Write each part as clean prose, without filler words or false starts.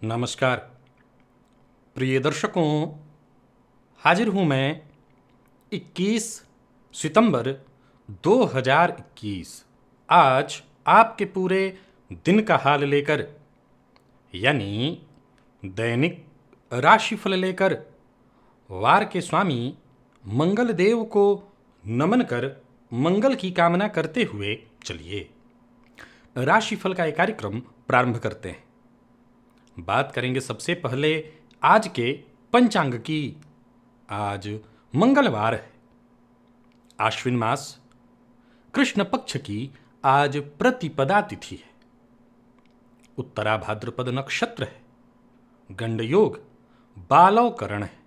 नमस्कार प्रिय दर्शकों, हाजिर हूँ मैं 21 सितंबर 2021 आज आपके पूरे दिन का हाल लेकर, यानी दैनिक राशिफल लेकर वार के स्वामी मंगल देव को नमन कर मंगल की कामना करते हुए चलिए राशिफल का एक कार्यक्रम प्रारंभ करते हैं। बात करेंगे सबसे पहले आज के पंचांग की। आज मंगलवार है, आश्विन मास, कृष्ण पक्ष की आज प्रतिपदा तिथि है, उत्तरा भाद्रपद नक्षत्र है, गंड योग, बालव करण है।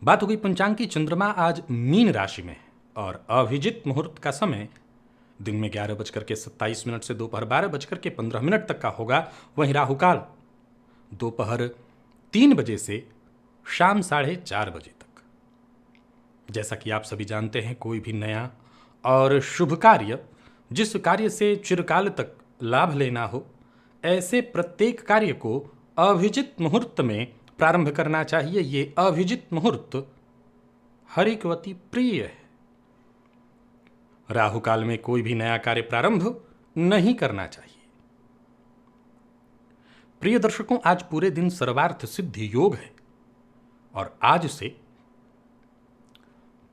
बात हो गई पंचांग की। चंद्रमा आज मीन राशि में है और अभिजित मुहूर्त का समय दिन में 11:27 से दोपहर 12:15 तक का होगा। वहीं राहुकाल दोपहर 3 बजे से शाम 4:30 बजे तक। जैसा कि आप सभी जानते हैं, कोई भी नया और शुभ कार्य, जिस कार्य से चिरकाल तक लाभ लेना हो, ऐसे प्रत्येक कार्य को अभिजित मुहूर्त में प्रारंभ करना चाहिए। ये अभिजित मुहूर्त हरिकवती प्रिय है। राहु काल में कोई भी नया कार्य प्रारंभ नहीं करना चाहिए। प्रिय दर्शकों, आज पूरे दिन सर्वार्थ सिद्धि योग है और आज से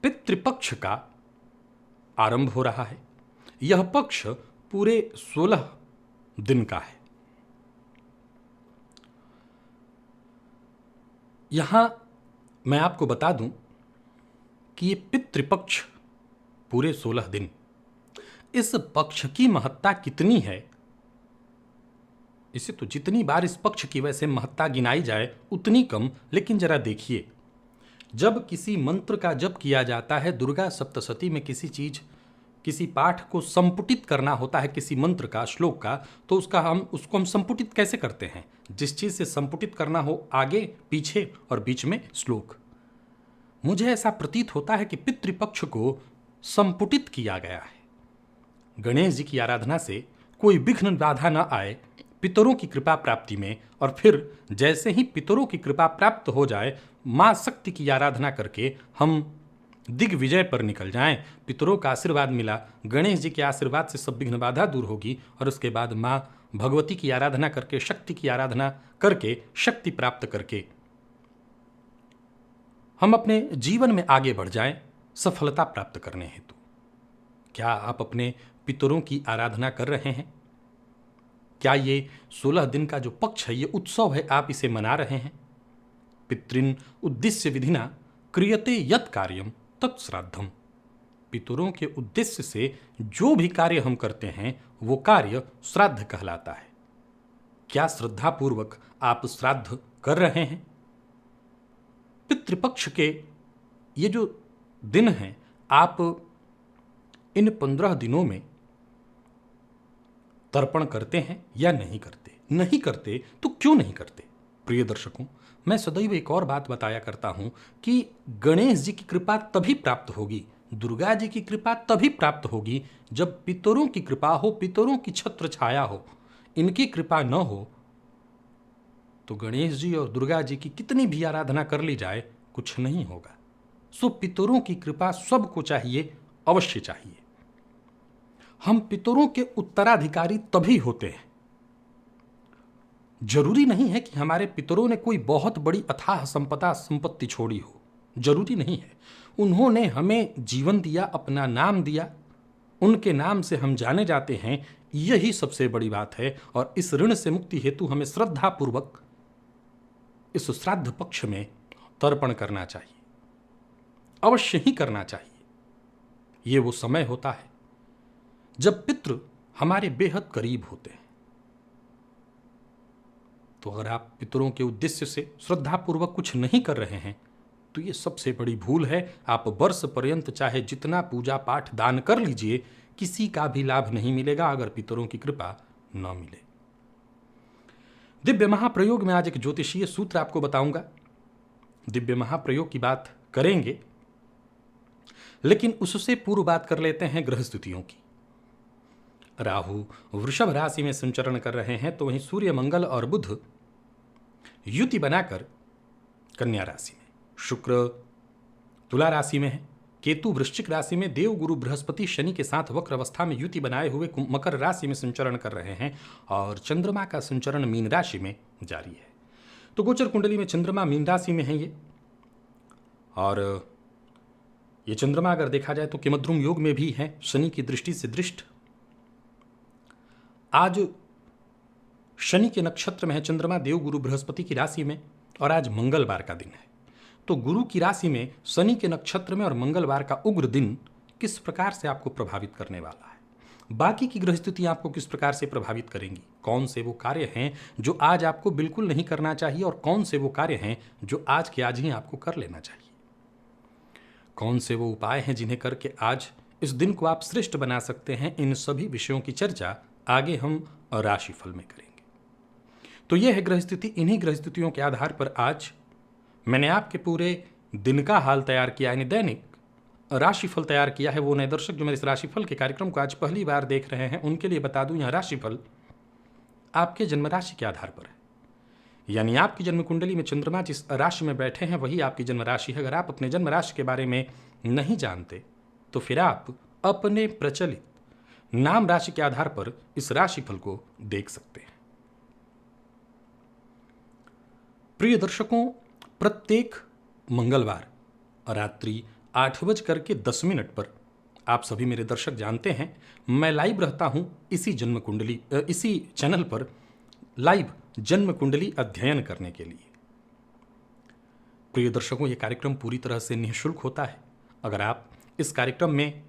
पितृपक्ष का आरंभ हो रहा है। यह पक्ष पूरे 16 दिन का है। यहां मैं आपको बता दूं कि ये पितृपक्ष पूरे 16 दिन, इस पक्ष की महत्ता कितनी है, इसे तो जितनी बार इस पक्ष की वैसे महत्ता गिनाई जाए उतनी कम। लेकिन जरा देखिए, जब किसी मंत्र का जप किया जाता है, दुर्गा सप्तशती में किसी पाठ को संपुटित करना होता है, किसी मंत्र का, श्लोक का, तो उसको हम संपुटित कैसे करते हैं? जिस चीज से संपुटित करना हो, आगे पीछे और बीच में श्लोक। मुझे ऐसा प्रतीत होता है कि पितृपक्ष को संपुटित किया गया है। गणेश जी की आराधना से कोई विघ्न बाधा न आए पितरों की कृपा प्राप्ति में, और फिर जैसे ही पितरों की कृपा प्राप्त हो जाए, मां शक्ति की आराधना करके हम दिग्विजय पर निकल जाएं। पितरों का आशीर्वाद मिला, गणेश जी के आशीर्वाद से सब विघ्न बाधा दूर होगी, और उसके बाद मां भगवती की आराधना करके, शक्ति की आराधना करके, शक्ति प्राप्त करके हम अपने जीवन में आगे बढ़ जाएं सफलता प्राप्त करने हेतु। क्या आप अपने पितरों की आराधना कर रहे हैं? क्या ये 16 दिन का जो पक्ष है, ये उत्सव है, आप इसे मना रहे हैं? पितृन उद्देश्य विधिना क्रियते यत् कार्यम तत् श्राद्धम। पितरों के उद्देश्य से जो भी कार्य हम करते हैं वो कार्य श्राद्ध कहलाता है। क्या श्रद्धापूर्वक आप श्राद्ध कर रहे हैं? पितृपक्ष के ये जो दिन हैं, आप इन 15 दिनों में तर्पण करते हैं या नहीं करते? नहीं करते तो क्यों नहीं करते? प्रिय दर्शकों, मैं सदैव एक और बात बताया करता हूं कि गणेश जी की कृपा तभी प्राप्त होगी, दुर्गा जी की कृपा तभी प्राप्त होगी जब पितरों की कृपा हो, पितरों की छत्र छाया हो। इनकी कृपा न हो तो गणेश जी और दुर्गा जी की कितनी भी आराधना कर ली जाए, कुछ नहीं होगा। सो पितरों की कृपा सबको चाहिए, अवश्य चाहिए। हम पितरों के उत्तराधिकारी तभी होते हैं। जरूरी नहीं है कि हमारे पितरों ने कोई बहुत बड़ी अथाह संपत्ति छोड़ी हो, जरूरी नहीं है। उन्होंने हमें जीवन दिया, अपना नाम दिया, उनके नाम से हम जाने जाते हैं, यही सबसे बड़ी बात है। और इस ऋण से मुक्ति हेतु हमें श्रद्धापूर्वक इस श्राद्ध पक्ष में तर्पण करना चाहिए, अवश्य ही करना चाहिए। ये वो समय होता है जब पितृ हमारे बेहद करीब होते हैं। तो अगर आप पितरों के उद्देश्य से श्रद्धापूर्वक कुछ नहीं कर रहे हैं तो ये सबसे बड़ी भूल है। आप वर्ष पर्यंत चाहे जितना पूजा पाठ दान कर लीजिए, किसी का भी लाभ नहीं मिलेगा अगर पितरों की कृपा न मिले। दिव्य महाप्रयोग में आज एक ज्योतिषीय सूत्र आपको बताऊंगा। दिव्य महाप्रयोग की बात करेंगे, लेकिन उससे पूर्व बात कर लेते हैं ग्रह स्थितियों की। राहु वृषभ राशि में संचरण कर रहे हैं, तो वहीं सूर्य, मंगल और बुध युति बनाकर कन्या राशि में, शुक्र तुला राशि में है, केतु वृश्चिक राशि में, देव गुरु बृहस्पति शनि के साथ वक्र अवस्था में युति बनाए हुए मकर राशि में संचरण कर रहे हैं और चंद्रमा का संचरण मीन राशि में जारी है। तो गोचर कुंडली में चंद्रमा मीन राशि में है ये, और ये चंद्रमा अगर देखा जाए तो किमद्रुम योग में भी है, शनि की दृष्टि से दृष्ट। आज शनि के नक्षत्र में है चंद्रमा, देव गुरु बृहस्पति की राशि में, और आज मंगलवार का दिन है। तो गुरु की राशि में, शनि के नक्षत्र में और मंगलवार का उग्र दिन किस प्रकार से आपको प्रभावित करने वाला है, बाकी की ग्रह स्थितियां आपको किस प्रकार से प्रभावित करेंगी, कौन से वो कार्य हैं जो आज आपको बिल्कुल नहीं करना चाहिए और कौन से वो कार्य हैं जो आज के आज ही आपको कर लेना चाहिए, कौन से वो उपाय हैं जिन्हें करके आज इस दिन को आप श्रेष्ठ बना सकते हैं, इन सभी विषयों की चर्चा आगे हम राशिफल में करेंगे। तो यह है ग्रह स्थिति। इन्हीं ग्रह स्थितियों के आधार पर आज मैंने आपके पूरे दिन का हाल तैयार किया, यानी दैनिक राशिफल तैयार किया है। वो नए दर्शक जो मेरे इस राशिफल के कार्यक्रम को आज पहली बार देख रहे हैं, उनके लिए बता दूं, यह राशिफल आपके जन्म राशि के आधार पर है, यानी आपकी जन्म कुंडली में चंद्रमा जिस राशि में बैठे हैं वही आपकी जन्म राशि है। अगर आप अपने जन्म राशि के बारे में नहीं जानते तो फिर आप अपने प्रचलित नाम राशि के आधार पर इस राशिफल को देख सकते हैं। प्रिय दर्शकों, प्रत्येक मंगलवार रात्रि 8:10 पर आप सभी मेरे दर्शक जानते हैं मैं लाइव रहता हूं इसी जन्म कुंडली इसी चैनल पर लाइव जन्म कुंडली अध्ययन करने के लिए। प्रिय दर्शकों, यह कार्यक्रम पूरी तरह से निःशुल्क होता है। अगर आप इस कार्यक्रम में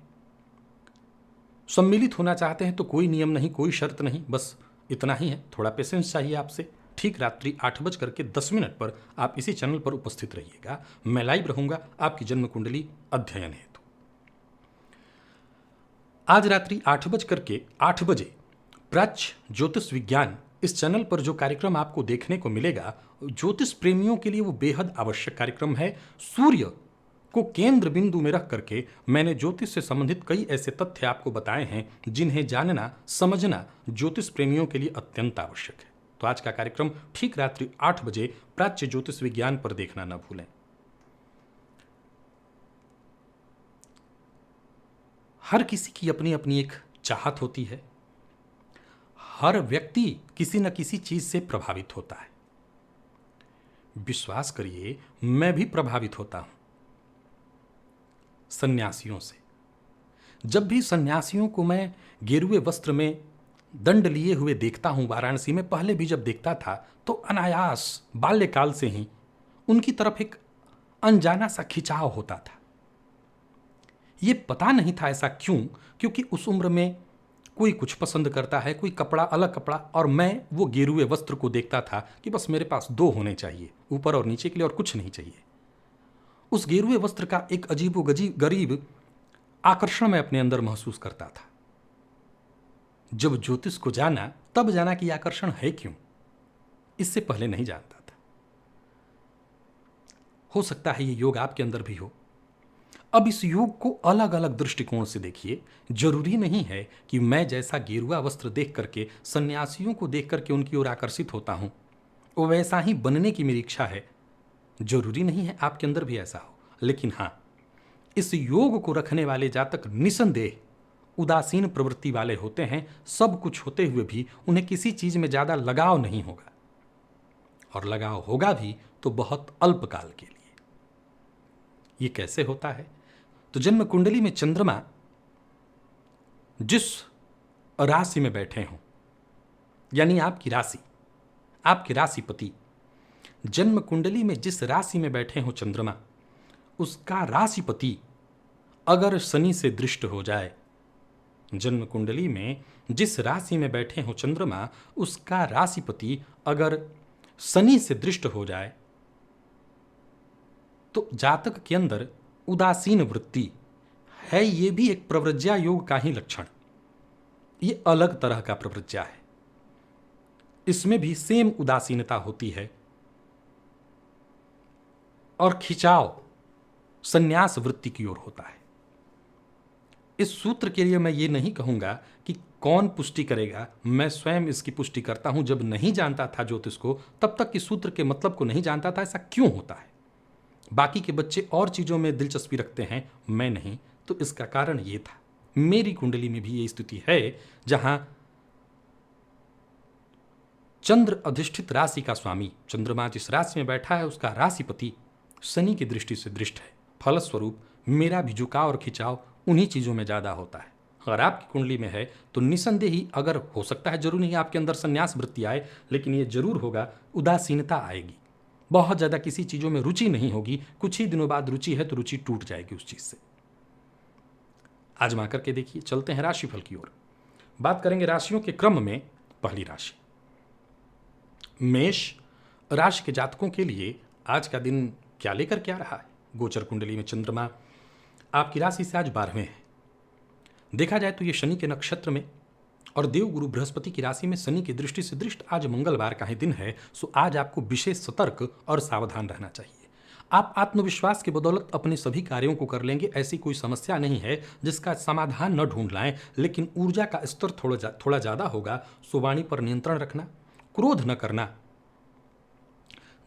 सम्मिलित होना चाहते हैं तो कोई नियम नहीं, कोई शर्त नहीं, बस इतना ही है, थोड़ा पेशेंस चाहिए आपसे। ठीक रात्रि 8:10 पर आप इसी चैनल पर उपस्थित रहिएगा। मैं लाइव रहूंगा आपकी जन्म कुंडली अध्ययन हेतु। आज रात्रि 8:08 बजे प्राच्य ज्योतिष विज्ञान इस चैनल पर जो कार्यक्रम आपको देखने को मिलेगा, ज्योतिष प्रेमियों के लिए वो बेहद आवश्यक कार्यक्रम है। सूर्य को केंद्र बिंदु में रख करके मैंने ज्योतिष से संबंधित कई ऐसे तथ्य आपको बताए हैं जिन्हें जानना समझना ज्योतिष प्रेमियों के लिए अत्यंत आवश्यक है। तो आज का कार्यक्रम ठीक रात्रि 8 बजे प्राच्य ज्योतिष विज्ञान पर देखना न भूलें। हर किसी की अपनी अपनी एक चाहत होती है। हर व्यक्ति किसी न किसी चीज से प्रभावित होता है। विश्वास करिए, मैं भी प्रभावित होता हूं सन्यासियों से। जब भी सन्यासियों को मैं गेरुए वस्त्र में दंड लिए हुए देखता हूं वाराणसी में, पहले भी जब देखता था तो अनायास बाल्यकाल से ही उनकी तरफ एक अनजाना सा खिंचाव होता था। ये पता नहीं था ऐसा क्यों, क्योंकि उस उम्र में कोई कुछ पसंद करता है, कोई कपड़ा अलग कपड़ा, और मैं वो गेरुए वस्त्र को देखता था कि बस मेरे पास 2 होने चाहिए, ऊपर और नीचे के लिए, और कुछ नहीं चाहिए। उस गेरुए वस्त्र का एक गरीब आकर्षण मैं अपने अंदर महसूस करता था। जब ज्योतिष को जाना तब जाना कि आकर्षण है क्यों, इससे पहले नहीं जानता था। हो सकता है ये योग आपके अंदर भी हो। अब इस योग को अलग अलग दृष्टिकोण से देखिए। जरूरी नहीं है कि मैं जैसा गेरुआ वस्त्र देख करके, सन्यासियों को देख करके उनकी ओर आकर्षित होता हूं, वो वैसा ही बनने की मेरी इच्छा है। जरूरी नहीं है आपके अंदर भी ऐसा हो, लेकिन हां, इस योग को रखने वाले जातक निसंदेह उदासीन प्रवृत्ति वाले होते हैं। सब कुछ होते हुए भी उन्हें किसी चीज में ज्यादा लगाव नहीं होगा, और लगाव होगा भी तो बहुत अल्पकाल के लिए। ये कैसे होता है? तो जन्म कुंडली में चंद्रमा जिस राशि में बैठे हों, यानी आपकी राशि, आपके राशिपति जन्म कुंडली में जिस राशि में बैठे हों चंद्रमा, उसका राशिपति अगर शनि से दृष्ट हो जाए, जन्म कुंडली में जिस राशि में बैठे हो चंद्रमा, उसका राशिपति अगर शनि से दृष्ट हो जाए तो जातक के अंदर उदासीन वृत्ति है। यह भी एक प्रव्रज्या योग का ही लक्षण। यह अलग तरह का प्रव्रज्या है, इसमें भी सेम उदासीनता होती है और खिंचाव संन्यास वृत्ति की ओर होता है। इस सूत्र के लिए मैं ये नहीं कहूँगा कि कौन पुष्टि करेगा, मैं स्वयं इसकी पुष्टि करता हूँ। जब नहीं जानता था ज्योतिष को, तब तक इस सूत्र के मतलब को नहीं जानता था। ऐसा क्यों होता है? बाकी के बच्चे और चीज़ों में दिलचस्पी रखते हैं, मैं नहीं। तो इसका कारण ये था। मेरी कुंडली में भी ये स्थिति है, जहां चंद्र अधिष्ठित राशि का स्वामी, चंद्रमा जिस राशि में बैठा है उसका राशिपति शनि की दृष्टि से दृष्ट है। फलस्वरूप मेरा भी झुकाव और खिंचाव उन्हीं चीज़ों में ज़्यादा होता है। अगर आपकी कुंडली में है तो निसंदेह ही, अगर हो सकता है, जरूर नहीं आपके अंदर संन्यास वृत्ति आए, लेकिन ये जरूर होगा उदासीनता आएगी। बहुत ज़्यादा किसी चीज़ों में रुचि नहीं होगी। कुछ ही दिनों बाद रुचि है तो रुचि टूट जाएगी उस चीज़ से। आजमा करके देखिए। चलते हैं राशिफल की ओर। बात करेंगे राशियों के क्रम में। पहली राशि मेष राशि के जातकों के लिए आज का दिन क्या लेकर क्या रहा है? गोचर कुंडली में चंद्रमा आपकी राशि से आज 12वें है। देखा जाए तो ये शनि के नक्षत्र में और देवगुरु बृहस्पति की राशि में शनि की दृष्टि से दृष्ट आज मंगलवार का ही दिन है। सो आज आपको विशेष सतर्क और सावधान रहना चाहिए। आप आत्मविश्वास की बदौलत अपने सभी कार्यों को कर लेंगे। ऐसी कोई समस्या नहीं है जिसका समाधान न ढूंढ लाएं, लेकिन ऊर्जा का स्तर थोड़ा ज़्यादा होगा। सो वाणी पर नियंत्रण रखना, क्रोध न करना,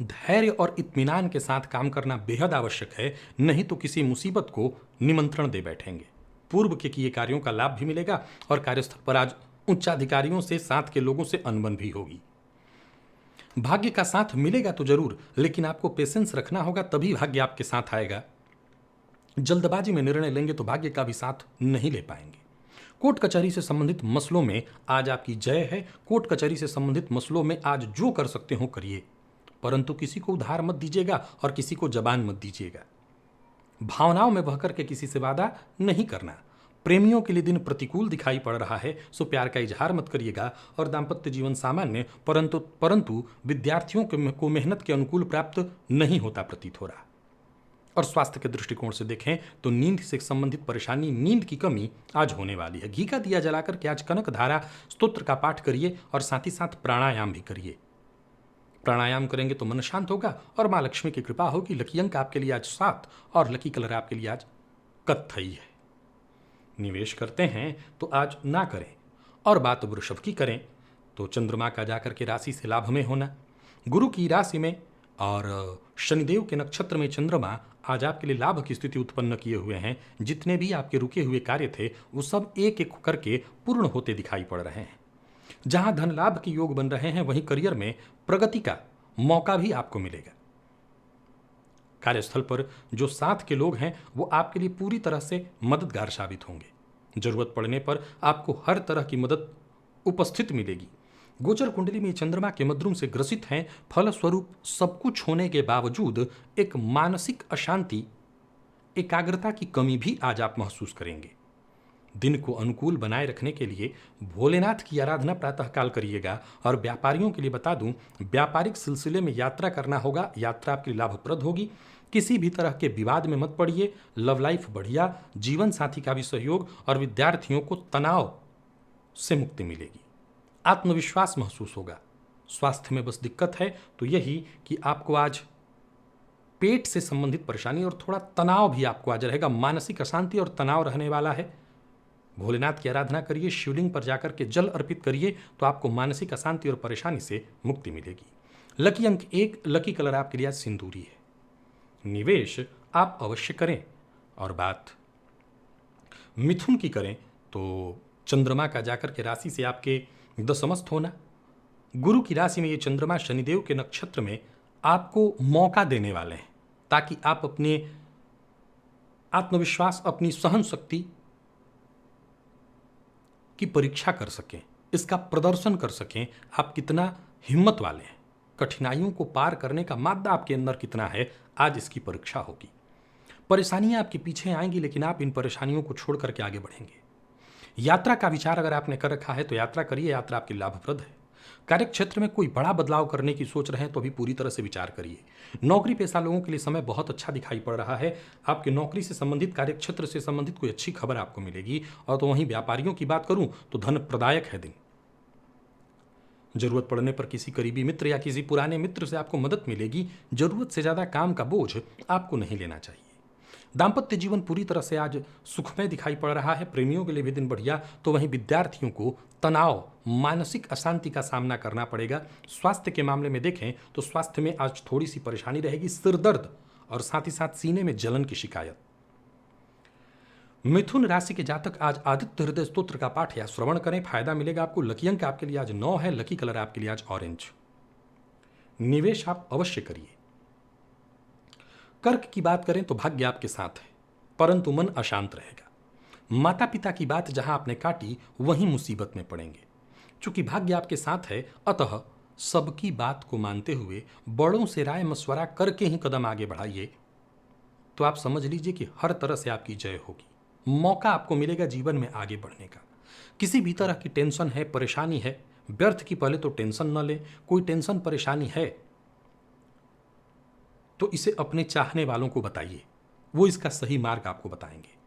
धैर्य और इत्मीनान के साथ काम करना बेहद आवश्यक है। नहीं तो किसी मुसीबत को निमंत्रण दे बैठेंगे। पूर्व के किए कार्यों का लाभ भी मिलेगा और कार्यस्थल पर आज उच्चाधिकारियों से, साथ के लोगों से अनबन भी होगी। भाग्य का साथ मिलेगा तो जरूर, लेकिन आपको पेशेंस रखना होगा, तभी भाग्य आपके साथ आएगा। जल्दबाजी में निर्णय लेंगे तो भाग्य का भी साथ नहीं ले पाएंगे। कोर्ट कचहरी से संबंधित मसलों में आज आपकी जय है। कोर्ट कचहरी से संबंधित मसलों में आज जो कर सकते हो करिए, परंतु किसी को उधार मत दीजिएगा और किसी को जबान मत दीजिएगा। भावनाओं में बहकर के किसी से वादा नहीं करना। प्रेमियों के लिए दिन प्रतिकूल दिखाई पड़ रहा है, सो प्यार का इजहार मत करिएगा। और दाम्पत्य जीवन सामान्य, परंतु विद्यार्थियों को मेहनत के अनुकूल प्राप्त नहीं होता प्रतीत हो रहा। और स्वास्थ्य के दृष्टिकोण से देखें तो नींद से संबंधित परेशानी, नींद की कमी आज होने वाली है। घी का दिया जलाकर के आज कनक धारा स्तोत्र का पाठ करिए और साथ ही साथ प्राणायाम भी करिए। प्राणायाम करेंगे तो मन शांत होगा और माँ लक्ष्मी की कृपा होगी। लकी अंक आपके लिए आज 7 और लकी कलर आपके लिए आज कत्थई है। निवेश करते हैं तो आज ना करें। और बात वृषभ की करें तो चंद्रमा का जाकर के राशि से लाभ में होना, गुरु की राशि में और शनिदेव के नक्षत्र में चंद्रमा आज आपके लिए लाभ की स्थिति उत्पन्न किए हुए हैं। जितने भी आपके रुके हुए कार्य थे वो सब एक एक करके पूर्ण होते दिखाई पड़ रहे हैं। जहां धन लाभ के योग बन रहे हैं, वहीं करियर में प्रगति का मौका भी आपको मिलेगा। कार्यस्थल पर जो साथ के लोग हैं वो आपके लिए पूरी तरह से मददगार साबित होंगे। जरूरत पड़ने पर आपको हर तरह की मदद उपस्थित मिलेगी। गोचर कुंडली में चंद्रमा के मद्रुम से ग्रसित हैं। फलस्वरूप सब कुछ होने के बावजूद एक मानसिक अशांति, एकाग्रता की कमी भी आज आप महसूस करेंगे। दिन को अनुकूल बनाए रखने के लिए भोलेनाथ की आराधना प्रातःकाल करिएगा। और व्यापारियों के लिए बता दूं, व्यापारिक सिलसिले में यात्रा करना होगा। यात्रा आपके लिए लाभप्रद होगी। किसी भी तरह के विवाद में मत पड़िए। लव लाइफ बढ़िया, जीवन साथी का भी सहयोग और विद्यार्थियों को तनाव से मुक्ति मिलेगी। आत्मविश्वास महसूस होगा। स्वास्थ्य में बस दिक्कत है तो यही कि आपको आज पेट से संबंधित परेशानी और थोड़ा तनाव भी आपको आज रहेगा। मानसिक अशांति और तनाव रहने वाला है। भोलेनाथ की आराधना करिए, शिवलिंग पर जाकर के जल अर्पित करिए तो आपको मानसिक अशांति और परेशानी से मुक्ति मिलेगी। लकी अंक 1, लकी कलर आपके लिए आज सिंदूरी है। निवेश आप अवश्य करें। और बात मिथुन की करें तो चंद्रमा का जाकर के राशि से आपके दशमस्थ होना, गुरु की राशि में ये चंद्रमा शनिदेव के नक्षत्र में आपको मौका देने वाले हैं ताकि आप अपने आत्मविश्वास, अपनी सहन शक्ति की परीक्षा कर सकें, इसका प्रदर्शन कर सकें। आप कितना हिम्मत वाले हैं, कठिनाइयों को पार करने का मादा आपके अंदर कितना है, आज इसकी परीक्षा होगी। परेशानियां आपके पीछे आएंगी, लेकिन आप इन परेशानियों को छोड़ करके आगे बढ़ेंगे। यात्रा का विचार अगर आपने कर रखा है तो यात्रा करिए। यात्रा आपके लाभप्रद है। कार्य क्षेत्र में कोई बड़ा बदलाव करने की सोच रहे हैं तो अभी पूरी तरह से विचार करिए। नौकरी पेशा लोगों के लिए समय बहुत अच्छा दिखाई पड़ रहा है। आपके नौकरी से संबंधित, कार्य क्षेत्र से संबंधित कोई अच्छी खबर आपको मिलेगी। और तो वहीं व्यापारियों की बात करूं तो धन प्रदायक है दिन। जरूरत पड़ने पर किसी करीबी मित्र या किसी पुराने मित्र से आपको मदद मिलेगी। जरूरत से ज्यादा काम का बोझ आपको नहीं लेना चाहिए। दाम्पत्य जीवन पूरी तरह से आज सुखमय दिखाई पड़ रहा है। प्रेमियों के लिए भी दिन बढ़िया, तो वहीं विद्यार्थियों को तनाव, मानसिक अशांति का सामना करना पड़ेगा। स्वास्थ्य के मामले में देखें तो स्वास्थ्य में आज थोड़ी सी परेशानी रहेगी, सिर दर्द और साथ ही साथ सीने में जलन की शिकायत। मिथुन राशि के जातक आज आदित्य हृदय स्तोत्र का पाठ या श्रवण करें, फायदा मिलेगा आपको। लकी अंक आपके लिए आज 9 है, लकी कलर आपके लिए आज ऑरेंज। निवेश आप अवश्य करिए। कर्क की बात करें तो भाग्य आपके साथ है, परंतु मन अशांत रहेगा। माता पिता की बात जहां आपने काटी वहीं मुसीबत में पड़ेंगे। चूंकि भाग्य आपके साथ है, अतः सबकी बात को मानते हुए बड़ों से राय मशवरा करके ही कदम आगे बढ़ाइए, तो आप समझ लीजिए कि हर तरह से आपकी जय होगी। मौका आपको मिलेगा जीवन में आगे बढ़ने का। किसी भी तरह की टेंशन है, परेशानी है, व्यर्थ की पहले तो टेंशन न लें। कोई टेंशन परेशानी है तो इसे अपने चाहने वालों को बताइए, वो इसका सही मार्ग आपको बताएंगे।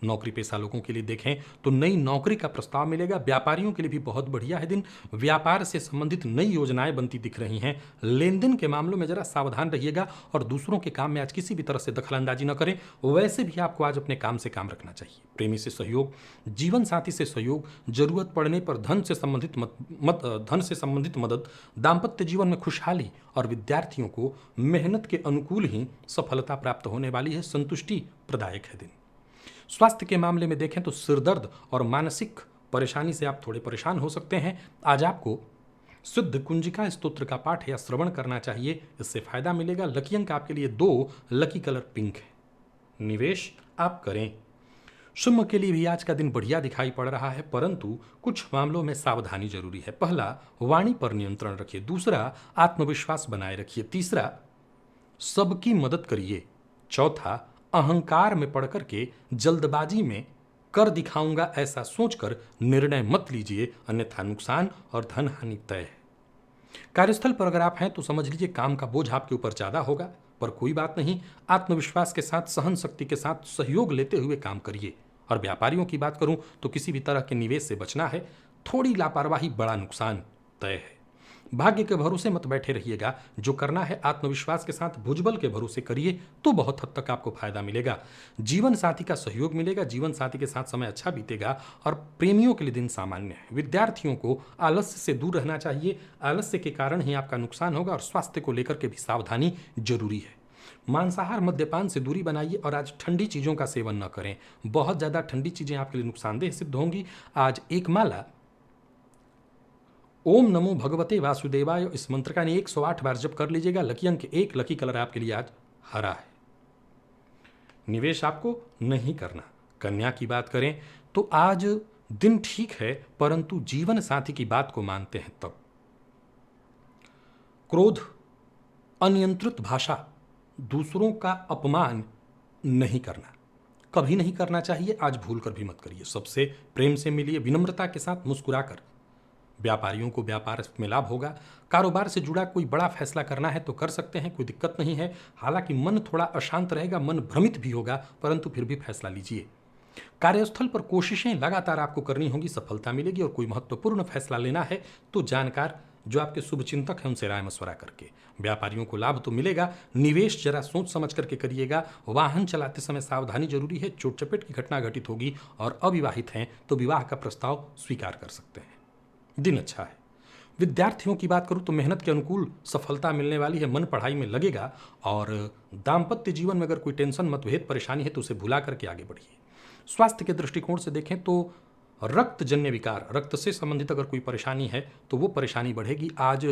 नौकरी पेशा लोगों के लिए देखें तो नई नौकरी का प्रस्ताव मिलेगा। व्यापारियों के लिए भी बहुत बढ़िया है दिन। व्यापार से संबंधित नई योजनाएं बनती दिख रही हैं। लेन देन के मामलों में जरा सावधान रहिएगा और दूसरों के काम में आज किसी भी तरह से दखलंदाजी न करें। वैसे भी आपको आज अपने काम से काम रखना चाहिए। प्रेमी से सहयोग, जीवन साथी से सहयोग, जरूरत पड़ने पर धन से संबंधित मदद, दाम्पत्य जीवन में खुशहाली और विद्यार्थियों को मेहनत के अनुकूल ही सफलता प्राप्त होने वाली है। संतुष्टि प्रदायक है दिन। स्वास्थ्य के मामले में देखें तो सिरदर्द और मानसिक परेशानी से आप थोड़े परेशान हो सकते हैं। आज आपको शुद्ध कुंजिका स्तोत्र का पाठ या श्रवण करना चाहिए, इससे फायदा मिलेगा। लकी अंक आपके लिए 2, लकी कलर पिंक है। निवेश आप करें। शुभ के लिए भी आज का दिन बढ़िया दिखाई पड़ रहा है, परंतु कुछ मामलों में सावधानी जरूरी है। पहला, वाणी पर नियंत्रण रखिए। दूसरा, आत्मविश्वास बनाए रखिए। तीसरा, सबकी मदद करिए। चौथा, अहंकार में पड़कर के जल्दबाजी में कर दिखाऊंगा ऐसा सोचकर निर्णय मत लीजिए, अन्यथा नुकसान और धन हानि तय है। कार्यस्थल पर अगर आप हैं तो समझ लीजिए काम का बोझ आपके ऊपर ज्यादा होगा, पर कोई बात नहीं, आत्मविश्वास के साथ, सहन शक्ति के साथ सहयोग लेते हुए काम करिए। और व्यापारियों की बात करूं तो किसी भी तरह के निवेश से बचना है। थोड़ी लापरवाही बड़ा नुकसान तय है। भाग्य के भरोसे मत बैठे रहिएगा, जो करना है आत्मविश्वास के साथ, भुजबल के भरोसे करिए तो बहुत हद तक आपको फायदा मिलेगा। जीवन साथी का सहयोग मिलेगा, जीवन साथी के साथ समय अच्छा बीतेगा। और प्रेमियों के लिए दिन सामान्य है। विद्यार्थियों को आलस्य से दूर रहना चाहिए, आलस्य के कारण ही आपका नुकसान होगा। और स्वास्थ्य को लेकर के भी सावधानी जरूरी है। मांसाहार, मद्यपान से दूरी बनाइए और आज ठंडी चीजों का सेवन न करें। बहुत ज्यादा ठंडी चीजें आपके लिए नुकसानदेह सिद्ध होंगी। आज एक माला ओम नमो भगवते वासुदेवाय इस मंत्र का 108 बार जप कर लीजिएगा। लकी अंक 1, लकी कलर आपके लिए आज हरा है। निवेश आपको नहीं करना। कन्या की बात करें तो आज दिन ठीक है, परंतु जीवन साथी की बात को मानते हैं तब। क्रोध, अनियंत्रित भाषा, दूसरों का अपमान नहीं करना, कभी नहीं करना चाहिए। आज भूल कर भी मत करिए। सबसे प्रेम से मिलिए, विनम्रता के साथ मुस्कुराकर। व्यापारियों को व्यापार में लाभ होगा। कारोबार से जुड़ा कोई बड़ा फैसला करना है तो कर सकते हैं, कोई दिक्कत नहीं है। हालांकि मन थोड़ा अशांत रहेगा, मन भ्रमित भी होगा, परंतु फिर भी फैसला लीजिए। कार्यस्थल पर कोशिशें लगातार आपको करनी होगी, सफलता मिलेगी। और कोई महत्वपूर्ण फैसला लेना है तो जानकार जो आपके शुभ चिंतक हैं उनसे राय मशवरा करके। व्यापारियों को लाभ तो मिलेगा। निवेश जरा सोच समझ करके करिएगा। वाहन चलाते समय सावधानी जरूरी है, चोट चपेट की घटना घटित होगी। और अविवाहित हैं तो विवाह का प्रस्ताव स्वीकार कर सकते हैं। दिन अच्छा है। विद्यार्थियों की बात करूं तो मेहनत के अनुकूल सफलता मिलने वाली है, मन पढ़ाई में लगेगा। और दाम्पत्य जीवन में अगर कोई टेंशन, मतभेद, परेशानी है तो उसे भुला करके आगे बढ़िए। स्वास्थ्य के दृष्टिकोण से देखें तो रक्तजन्य विकार, रक्त से संबंधित अगर कोई परेशानी है तो वो परेशानी बढ़ेगी। आज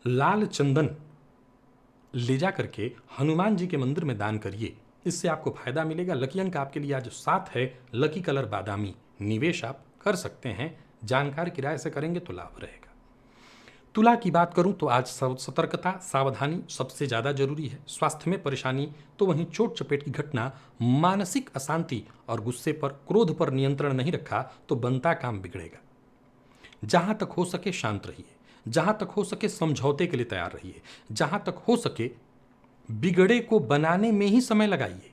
लाल चंदन ले जा करके हनुमान जी के मंदिर में दान करिए, इससे आपको फायदा मिलेगा। लकी अंक आपके लिए आज 7 है, लकी कलर बादामी। निवेश आप कर सकते हैं, जानकार की राय से करेंगे तो लाभ रहेगा। तुला की बात करूं तो आज सतर्कता, सावधानी सबसे ज्यादा जरूरी है। स्वास्थ्य में परेशानी तो वहीं चोट चपेट की घटना, मानसिक अशांति और गुस्से पर, क्रोध पर नियंत्रण नहीं रखा तो बनता काम बिगड़ेगा। जहां तक हो सके शांत रहिए, जहां तक हो सके समझौते के लिए तैयार रहिए, जहां तक हो सके बिगड़े को बनाने में ही समय लगाइए।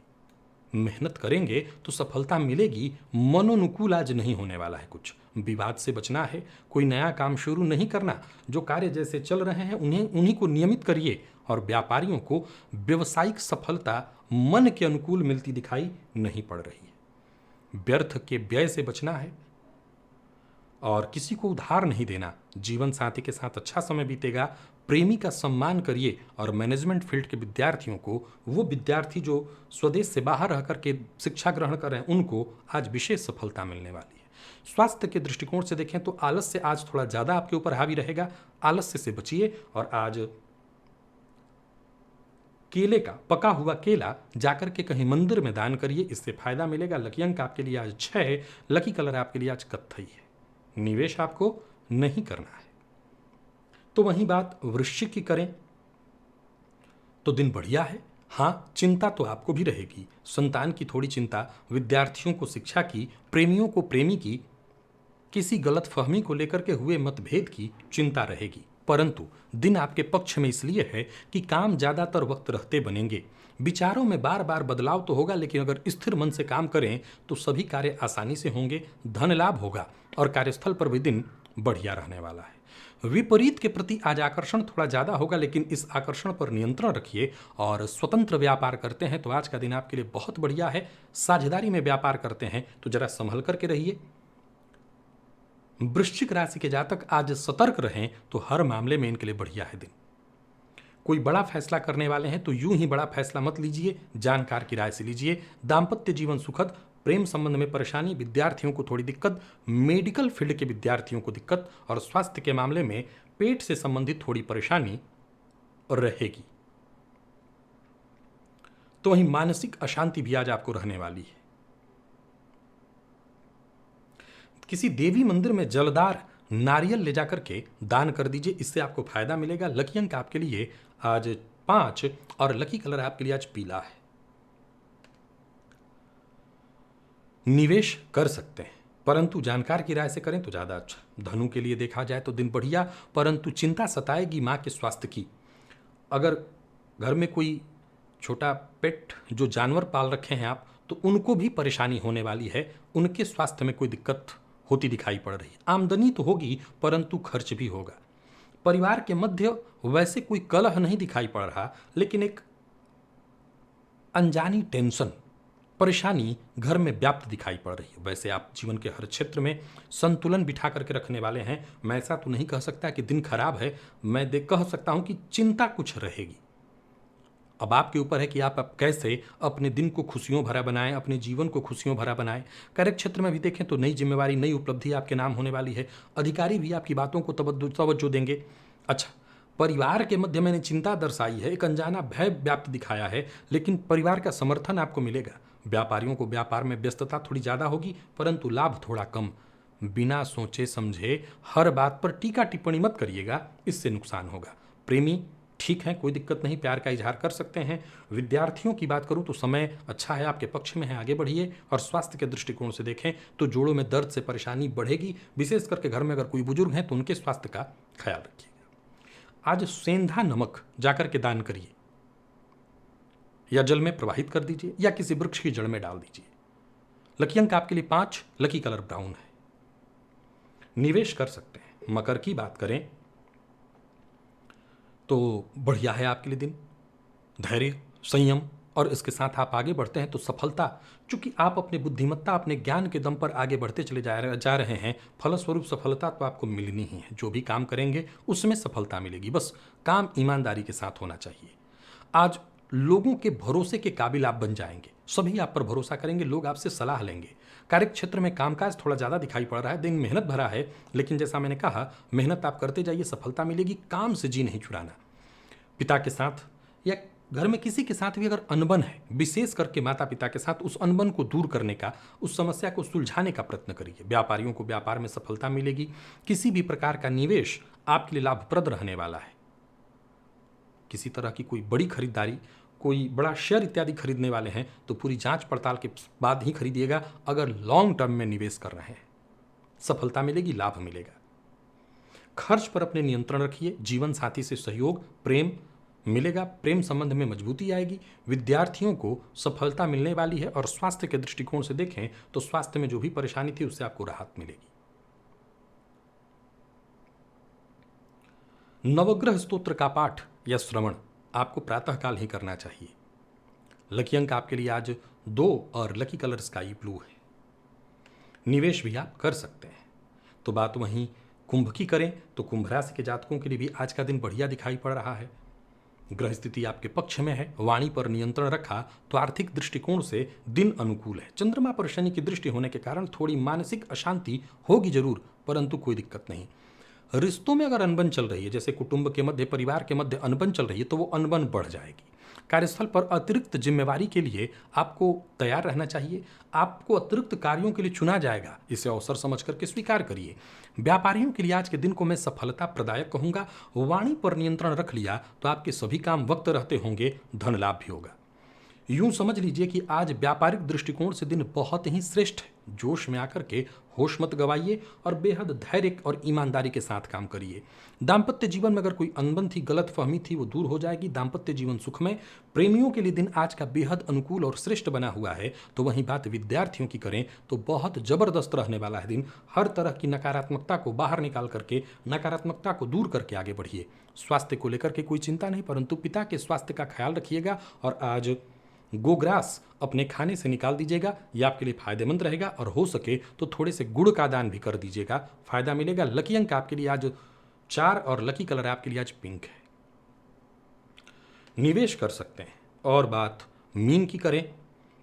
मेहनत करेंगे तो सफलता मिलेगी। मनोनुकूल आज नहीं होने वाला है। कुछ विवाद से बचना है, कोई नया काम शुरू नहीं करना। जो कार्य जैसे चल रहे हैं उन्हीं को नियमित करिए और व्यापारियों को व्यवसायिक सफलता मन के अनुकूल मिलती दिखाई नहीं पड़ रही है। व्यर्थ के व्यय से बचना है और किसी को उधार नहीं देना। जीवन साथी के साथ अच्छा समय बीतेगा। प्रेमी का सम्मान करिए। और मैनेजमेंट फील्ड के विद्यार्थियों को, वो विद्यार्थी जो स्वदेश से बाहर रह करके शिक्षा ग्रहण कर रहे हैं, उनको आज विशेष सफलता मिलने वाली है। स्वास्थ्य के दृष्टिकोण से देखें तो आलस्य आज थोड़ा ज़्यादा आपके ऊपर हावी रहेगा। आलस्य से बचिए और आज केले का, पका हुआ केला जाकर के कहीं मंदिर में दान करिए, इससे फायदा मिलेगा। लकी अंक आपके लिए आज 6, लकी कलर आपके लिए आज कत्थई है। निवेश आपको नहीं करना है। तो वहीं बात वृश्चिक की करें तो दिन बढ़िया है। हाँ, चिंता तो आपको भी रहेगी। संतान की थोड़ी चिंता, विद्यार्थियों को शिक्षा की, प्रेमियों को प्रेमी की, किसी गलत फहमी को लेकर के हुए मतभेद की चिंता रहेगी। परंतु दिन आपके पक्ष में इसलिए है कि काम ज्यादातर वक्त रहते बनेंगे। विचारों में बार बार बदलाव तो होगा, लेकिन अगर स्थिर मन से काम करें तो सभी कार्य आसानी से होंगे, धन लाभ होगा और कार्यस्थल पर भी दिन बढ़िया रहने वाला है। विपरीत के प्रति आज आकर्षण थोड़ा ज्यादा होगा, लेकिन इस आकर्षण पर नियंत्रण रखिए। और स्वतंत्र व्यापार करते हैं तो आज का दिन आपके लिए बहुत बढ़िया है। साझेदारी में व्यापार करते हैं तो जरा संभल करके रहिए। वृश्चिक राशि के जातक आज सतर्क रहें तो हर मामले में इनके लिए बढ़िया है दिन। कोई बड़ा फैसला करने वाले हैं तो यूं ही बड़ा फैसला मत लीजिए, जानकार की राय से लीजिए। दाम्पत्य जीवन सुखद, प्रेम संबंध में परेशानी, विद्यार्थियों को थोड़ी दिक्कत, मेडिकल फील्ड के विद्यार्थियों को दिक्कत और स्वास्थ्य के मामले में पेट से संबंधित थोड़ी परेशानी रहेगी। तो वहीं मानसिक अशांति भी आज आपको रहने वाली है। किसी देवी मंदिर में जलदार नारियल ले जाकर के दान कर दीजिए, इससे आपको फायदा मिलेगा। लकी अंक आपके लिए आज 5 और लकी कलर आपके लिए आज पीला है। निवेश कर सकते हैं परंतु जानकार की राय से करें तो ज्यादा अच्छा। धनु के लिए देखा जाए तो दिन बढ़िया, परंतु चिंता सताएगी मां के स्वास्थ्य की। अगर घर में कोई छोटा पेट जो जानवर पाल रखे हैं आप, तो उनको भी परेशानी होने वाली है। उनके स्वास्थ्य में कोई दिक्कत होती दिखाई पड़ रही है। आमदनी तो होगी परंतु खर्च भी होगा। परिवार के मध्य वैसे कोई कलह नहीं दिखाई पड़ रहा, लेकिन एक अनजानी टेंशन, परेशानी घर में व्याप्त दिखाई पड़ रही है। वैसे आप जीवन के हर क्षेत्र में संतुलन बिठा करके रखने वाले हैं। मैं ऐसा तो नहीं कह सकता कि दिन खराब है, मैं कह सकता हूं कि चिंता कुछ रहेगी। अब आपके ऊपर है कि आप कैसे अपने दिन को खुशियों भरा बनाएं, अपने जीवन को खुशियों भरा बनाएं। कार्य क्षेत्र में भी देखें तो नई जिम्मेवारी, नई उपलब्धि आपके नाम होने वाली है। अधिकारी भी आपकी बातों को तवज्जो देंगे। अच्छा, परिवार के मध्य मैंने चिंता दर्शाई है, एक अनजाना भय व्याप्त दिखाया है, लेकिन परिवार का समर्थन आपको मिलेगा। व्यापारियों को व्यापार में व्यस्तता थोड़ी ज़्यादा होगी परंतु लाभ थोड़ा कम। बिना सोचे समझे हर बात पर टीका टिप्पणी मत करिएगा, इससे नुकसान होगा। प्रेमी ठीक है, कोई दिक्कत नहीं, प्यार का इजहार कर सकते हैं। विद्यार्थियों की बात करूं तो समय अच्छा है, आपके पक्ष में है, आगे बढ़िए। और स्वास्थ्य के दृष्टिकोण से देखें तो जोड़ों में दर्द से परेशानी बढ़ेगी। विशेष करके घर में अगर कोई बुजुर्ग हैं तो उनके स्वास्थ्य का ख्याल रखिएगा। आज सेंधा नमक जाकर के दान करिए, या जल में प्रवाहित कर दीजिए, या किसी वृक्ष की जड़ में डाल दीजिए। लकी अंक आपके लिए 5, लकी कलर ब्राउन है। निवेश कर सकते हैं। मकर की बात करें तो बढ़िया है आपके लिए दिन। धैर्य, संयम और इसके साथ आप आगे बढ़ते हैं तो सफलता, चूंकि आप अपने बुद्धिमत्ता, अपने ज्ञान के दम पर आगे बढ़ते चले जा रहे हैं, फलस्वरूप सफलता तो आपको मिलनी ही है। जो भी काम करेंगे उसमें सफलता मिलेगी, बस काम ईमानदारी के साथ होना चाहिए। आज लोगों के भरोसे के काबिल आप बन जाएंगे। सभी आप पर भरोसा करेंगे, लोग आपसे सलाह लेंगे। कार्य क्षेत्र में कामकाज थोड़ा ज़्यादा दिखाई पड़ रहा है। दिन मेहनत भरा है, लेकिन जैसा मैंने कहा, मेहनत आप करते जाइए, सफलता मिलेगी। काम से जी नहीं छुड़ाना। पिता के साथ या घर में किसी के साथ भी अगर अनबन है, विशेष करके माता पिता के साथ, उस अनबन को दूर करने का, उस समस्या को सुलझाने का प्रयत्न करिए। व्यापारियों को व्यापार में सफलता मिलेगी। किसी भी प्रकार का निवेश आपके लिए लाभप्रद रहने वाला है। किसी तरह की कोई बड़ी खरीदारी, कोई बड़ा शेयर इत्यादि खरीदने वाले हैं तो पूरी जांच पड़ताल के बाद ही खरीदिएगा। अगर लॉन्ग टर्म में निवेश कर रहे हैं, सफलता मिलेगी, लाभ मिलेगा। खर्च पर अपने नियंत्रण रखिए। जीवन साथी से सहयोग, प्रेम मिलेगा, प्रेम संबंध में मजबूती आएगी। विद्यार्थियों को सफलता मिलने वाली है। और स्वास्थ्य के दृष्टिकोण से देखें तो स्वास्थ्य में जो भी परेशानी थी उससे आपको राहत मिलेगी। नवग्रह स्तोत्र का पाठ या श्रवण आपको प्रातःकाल ही करना चाहिए। लकी अंक आपके लिए आज 2 और लकी कलर स्काई ब्लू है। निवेश भी आप कर सकते हैं। तो बात वहीं कुंभ की करें तो कुंभ राशि के जातकों के लिए भी आज का दिन बढ़िया दिखाई पड़ रहा है। ग्रह स्थिति आपके पक्ष में है, वाणी पर नियंत्रण रखा तो आर्थिक दृष्टिकोण से दिन अनुकूल है। चंद्रमा पर शनि की दृष्टि होने के कारण थोड़ी मानसिक अशांति होगी जरूर, परंतु कोई दिक्कत नहीं। रिश्तों में अगर अनबन चल रही है, जैसे कुटुंब के मध्य, परिवार के मध्य अनबन चल रही है, तो वो अनबन बढ़ जाएगी। कार्यस्थल पर अतिरिक्त जिम्मेवारी के लिए आपको तैयार रहना चाहिए। आपको अतिरिक्त कार्यों के लिए चुना जाएगा, इसे अवसर समझ करके स्वीकार करिए। व्यापारियों के लिए आज के दिन को मैं सफलता प्रदायक कहूंगा। वाणी पर नियंत्रण रख लिया तो आपके सभी काम वक्त रहते होंगे, धन लाभ भी होगा। यूं समझ लीजिए कि आज व्यापारिक दृष्टिकोण से दिन बहुत ही श्रेष्ठ है। जोश में आकर के होश मत गवाइए और बेहद धैर्य और ईमानदारी के साथ काम करिए। दाम्पत्य जीवन में अगर कोई अनबन थी, गलत फहमी थी, वो दूर हो जाएगी। दाम्पत्य जीवन सुखमय। प्रेमियों के लिए दिन आज का बेहद अनुकूल और श्रेष्ठ बना हुआ है। तो वहीं बात विद्यार्थियों की करें तो बहुत जबरदस्त रहने वाला है दिन। हर तरह की नकारात्मकता को बाहर निकाल करके, नकारात्मकता को दूर करके आगे बढ़िए। स्वास्थ्य को लेकर के कोई चिंता नहीं, परंतु पिता के स्वास्थ्य का ख्याल रखिएगा। और आज गोग्रास अपने खाने से निकाल दीजिएगा, यह आपके लिए फायदेमंद रहेगा। और हो सके तो थोड़े से गुड़ का दान भी कर दीजिएगा, फायदा मिलेगा। लकी अंक आपके लिए आज 4 और लकी कलर आपके लिए आज पिंक है। निवेश कर सकते हैं। और बात मीन की करें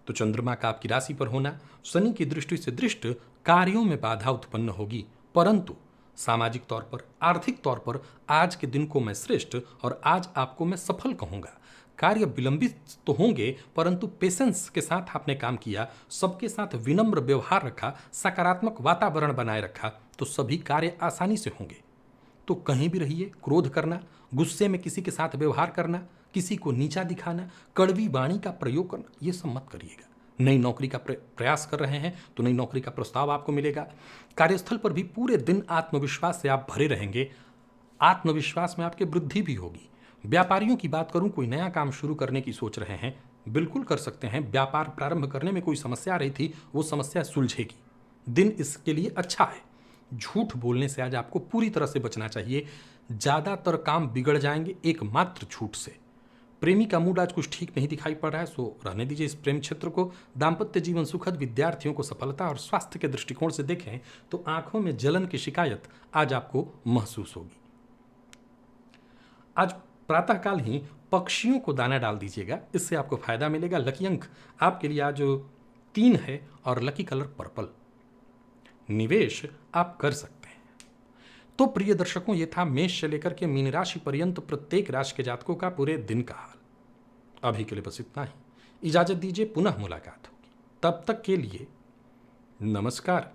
तो चंद्रमा का आपकी राशि पर होना शनि की दृष्टि से दृष्ट कार्यों में बाधा उत्पन्न होगी, परंतु सामाजिक तौर पर, आर्थिक तौर पर आज के दिन को मैं श्रेष्ठ और आज आपको मैं सफल कहूंगा। कार्य विलंबित तो होंगे, परंतु पेशेंस के साथ आपने काम किया, सबके साथ विनम्र व्यवहार रखा, सकारात्मक वातावरण बनाए रखा, तो सभी कार्य आसानी से होंगे। तो कहीं भी रहिए, क्रोध करना, गुस्से में किसी के साथ व्यवहार करना, किसी को नीचा दिखाना, कड़वी वाणी का प्रयोग करना, ये सब मत करिएगा। नई नौकरी का प्रयास कर रहे हैं तो नई नौकरी का प्रस्ताव आपको मिलेगा। कार्यस्थल पर भी पूरे दिन आत्मविश्वास से आप भरे रहेंगे। आत्मविश्वास में आपके वृद्धि भी होगी। व्यापारियों की बात करूं, कोई नया काम शुरू करने की सोच रहे हैं, बिल्कुल कर सकते हैं। व्यापार प्रारंभ करने में कोई समस्या आ रही थी, वो समस्या सुलझेगी। दिन इसके लिए अच्छा है। झूठ बोलने से आज आपको पूरी तरह से बचना चाहिए। ज्यादातर काम बिगड़ जाएंगे एकमात्र झूठ से। प्रेमी का मूड आज कुछ ठीक नहीं दिखाई पड़ रहा है, सो रहने दीजिए इस प्रेम क्षेत्र को। दाम्पत्य जीवन सुखद। विद्यार्थियों को सफलता और स्वास्थ्य के दृष्टिकोण से देखें तो आंखों में जलन की शिकायत आज आपको महसूस होगी। आज प्रातःकाल ही पक्षियों को दाना डाल दीजिएगा, इससे आपको फायदा मिलेगा। लकी अंक आपके लिए आज 3 है और लकी कलर पर्पल। निवेश आप कर सकते हैं। तो प्रिय दर्शकों, ये था मेष से लेकर के मीन राशि पर्यंत प्रत्येक राशि के जातकों का पूरे दिन का हाल। अभी के लिए बस इतना ही। इजाजत दीजिए, पुनः मुलाकात होगी। तब तक के लिए नमस्कार।